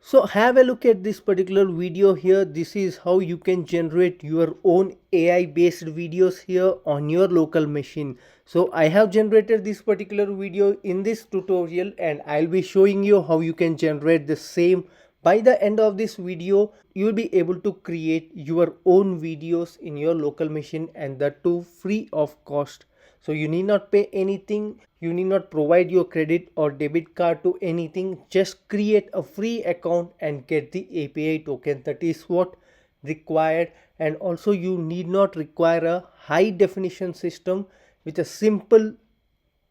So have a look at this particular video here. This is how you can generate your own AI based videos here on your local machine. So I have generated this particular video in this tutorial and I'll be showing you how you can generate the same. By the end of this video, you will be able to create your own videos in your local machine, and that too free of cost. So you need not pay anything, you need not provide your credit or debit card to anything. Just create a free account and get the API token. That is what required. And also you need not require a high definition system. With a simple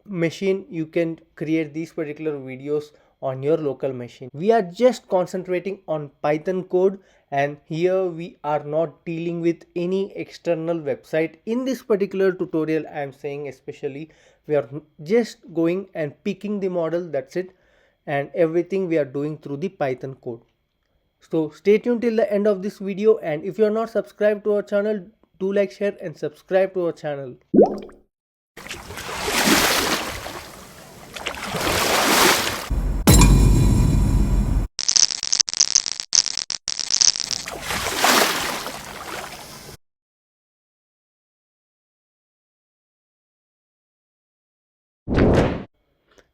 machine you can create these particular videos on your local machine. We are just concentrating on Python code, and here we are not dealing with any external website. In this particular tutorial I am saying especially, we are just going and picking the model, that's it, and everything we are doing through the Python code. So stay tuned till the end of this video, and if you are not subscribed to our channel, do like, share and subscribe to our channel.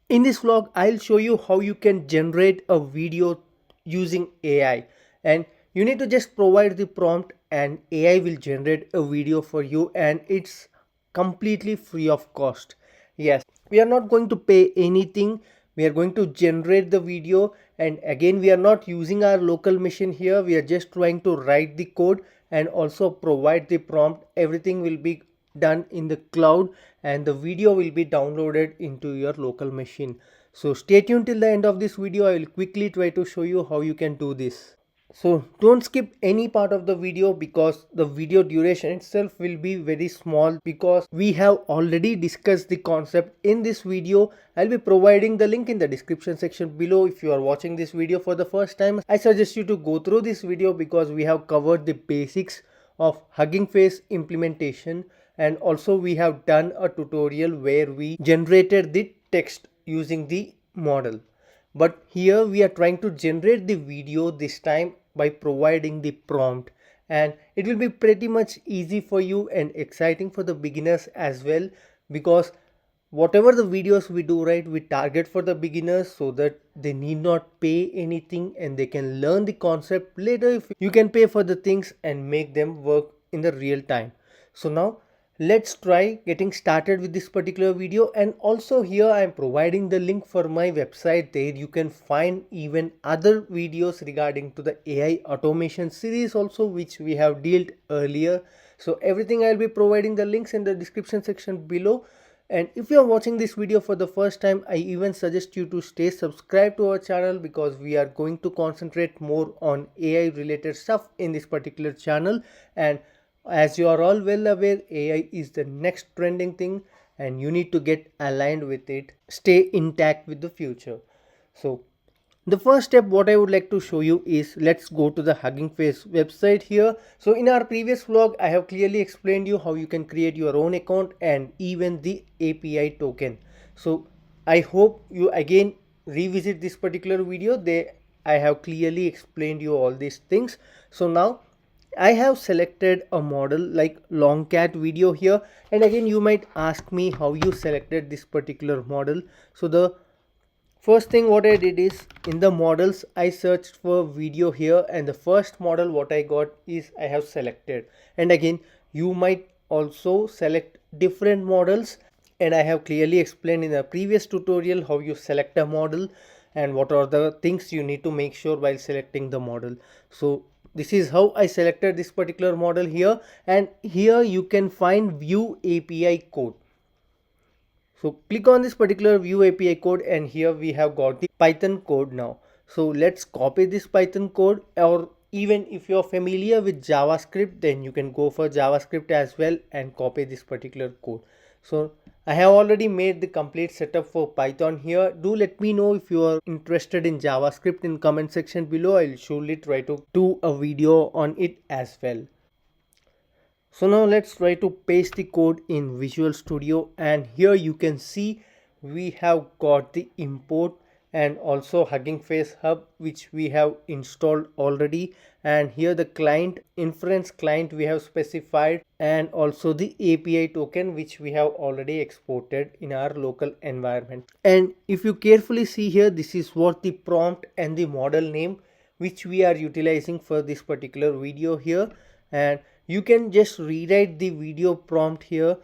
In this vlog, I'll show you how you can generate a video using AI, and you need to just provide the prompt and AI will generate a video for you, and it's completely free of cost. Yes, we are not going to pay anything. We are going to generate the video, and again we are not using our local machine here. We are just trying to write the code and also provide the prompt. Everything will be done in the cloud and the video will be downloaded into your local machine. So stay tuned till the end of this video. I will quickly try to show you how you can do this. So don't skip any part of the video because the video duration itself will be very small, because we have already discussed the concept in this video. I'll be providing the link in the description section below. If you are watching this video for the first time, I suggest you to go through this video because we have covered the basics of Hugging Face implementation, and also we have done a tutorial where we generated the text using the model. But here we are trying to generate the video this time by providing the prompt, and it will be pretty much easy for you and exciting for the beginners as well, because whatever the videos we do, right, we target for the beginners so that they need not pay anything and they can learn the concept later. If you can pay for the things and make them work in the real time. So now let's try getting started with this particular video. And also here I am providing the link for my website. There you can find even other videos regarding to the AI automation series also, which we have dealt earlier. So everything I'll be providing the links in the description section below. And if you are watching this video for the first time, I even suggest you to stay subscribed to our channel, because we are going to concentrate more on AI related stuff in this particular channel. And as you are all well aware, AI is the next trending thing and you need to get aligned with it, stay intact with the future. So the first step what I would like to show you is, let's go to the Hugging Face website here. So in our previous vlog I have clearly explained you how you can create your own account and even the API token. So I hope you again revisit this particular video. I have clearly explained you all these things. So now I have selected a model like LongCat video here, and again you might ask me how you selected this particular model. So the first thing what I did is, in the models I searched for video here, and the first model what I got is I have selected. And again you might also select different models, and I have clearly explained in the previous tutorial how you select a model and what are the things you need to make sure while selecting the model. So this is how I selected this particular model here, and here you can find view API code. So click on this particular view API code, and here we have got the Python code now. So let's copy this Python code, or even if you're familiar with JavaScript, then you can go for JavaScript as well and copy this particular code. So I have already made the complete setup for Python here. Do let me know if you are interested in JavaScript in comment section below. I'll surely try to do a video on it as well. So now let's try to paste the code in Visual Studio, and here you can see we have got the import and also Hugging Face Hub, which we have installed already. And here the client inference client we have specified, and also the API token which we have already exported in our local environment. And if you carefully see here, this is what the prompt and the model name which we are utilizing for this particular video here. And you can just rewrite the video prompt here.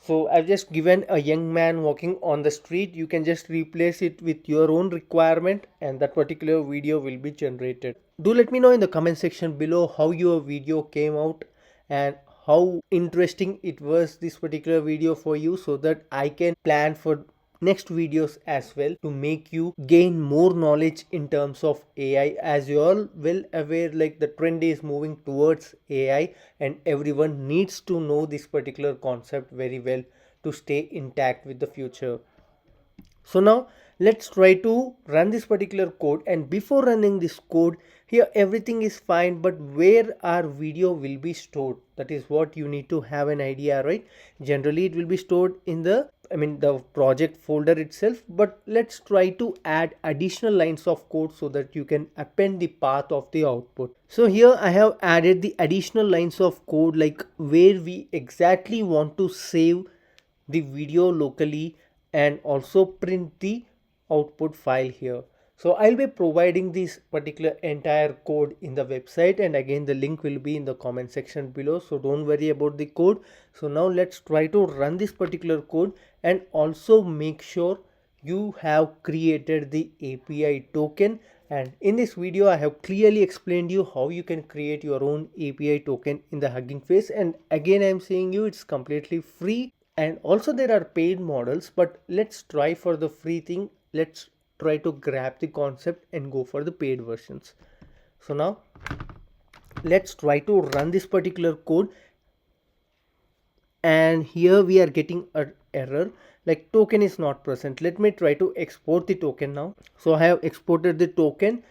So I've just given a young man walking on the street. You can just replace it with your own requirement and that particular video will be generated. Do let me know in the comment section below how your video came out and how interesting it was, this particular video for you, so that I can plan for next videos as well to make you gain more knowledge in terms of AI. As you all well aware, like the trend is moving towards AI and everyone needs to know this particular concept very well to stay intact with the future. So now let's try to run this particular code, and before running this code, here everything is fine, but where our video will be stored, that is what you need to have an idea, right? Generally it will be stored in the project folder itself, but let's try to add additional lines of code so that you can append the path of the output. So here I have added the additional lines of code, like where we exactly want to save the video locally and also print the output file here. So I'll be providing this particular entire code in the website, and again the link will be in the comment section below, so don't worry about the code. So now let's try to run this particular code, and also make sure you have created the API token. And in this video I have clearly explained you how you can create your own API token in the Hugging Face, and again I'm saying you it's completely free. And also there are paid models, but let's try for the free thing. Let's try to grab the concept and go for the paid versions. So now let's try to run this particular code, and here we are getting an error like token is not present. Let me try to export the token now. So I have exported the token.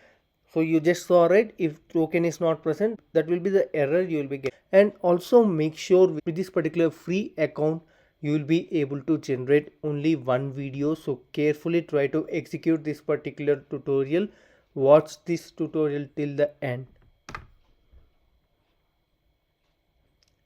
So you just saw, right? If token is not present, that will be the error you will be getting. And also make sure with this particular free account you will be able to generate only one video. So carefully try to execute this particular tutorial. Watch this tutorial till the end.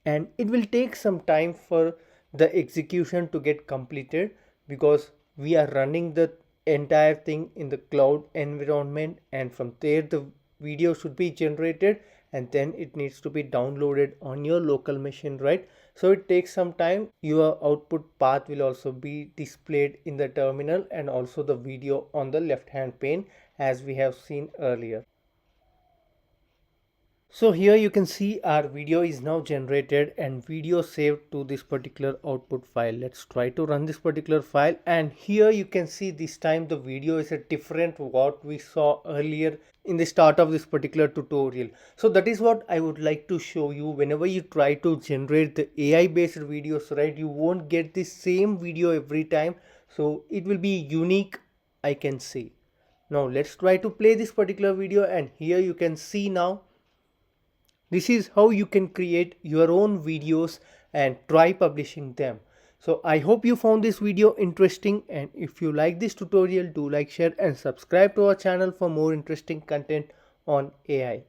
And it will take some time for the execution to get completed, because we are running the entire thing in the cloud environment, and from there the video should be generated and then it needs to be downloaded on your local machine, right? So it takes some time. Your output path will also be displayed in the terminal, and also the video on the left hand pane as we have seen earlier. So here you can see our video is now generated and video saved to this particular output file. Let's try to run this particular file, and here you can see this time the video is a different what we saw earlier in the start of this particular tutorial. So that is what I would like to show you. Whenever you try to generate the AI based videos, right, you won't get the same video every time. So it will be unique, I can say. Now let's try to play this particular video, and here you can see now this is how you can create your own videos and try publishing them. So I hope you found this video interesting, and if you like this tutorial, do like, share and subscribe to our channel for more interesting content on AI.